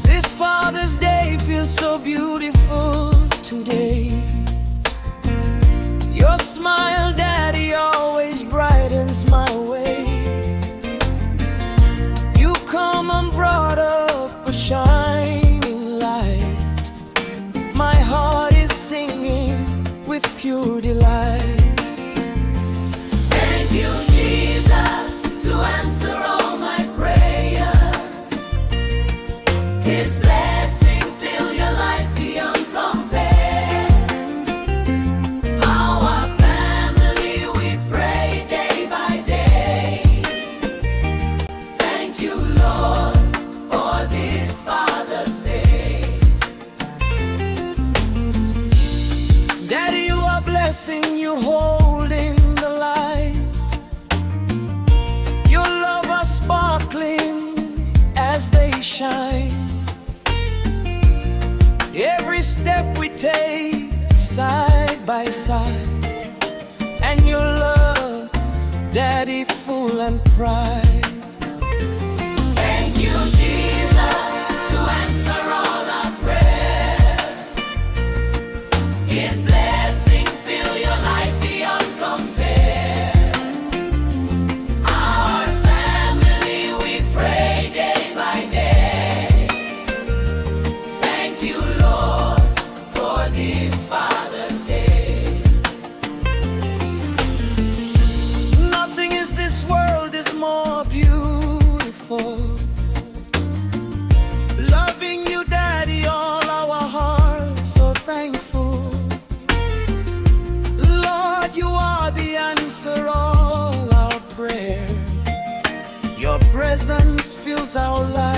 This Father's Day feels so beautiful today. Your smile, Daddy, always brightens my way. You come and brought up a shining light. My heart is singing with pure delight. Thank you, Jesus, to answer all my prayers. His blessing fill your life beyond compare. Our family, we pray day by day. Thank you, Lord, for this Father's Day. Daddy, you are blessing, you holding the light. Your love are sparkling as they shine. Every step we take side by side, and your love, Daddy, full and pride. Thank you, Jesus, to answer all our prayers. His blessing fill your life beyond compare. Our family, we pray day by day. Thank you, Lord, for this Father's Day. Nothing in this world is more beautiful. Loving you, Daddy, all our hearts so thankful. Lord, you are the answer all our prayer. Your presence fills our life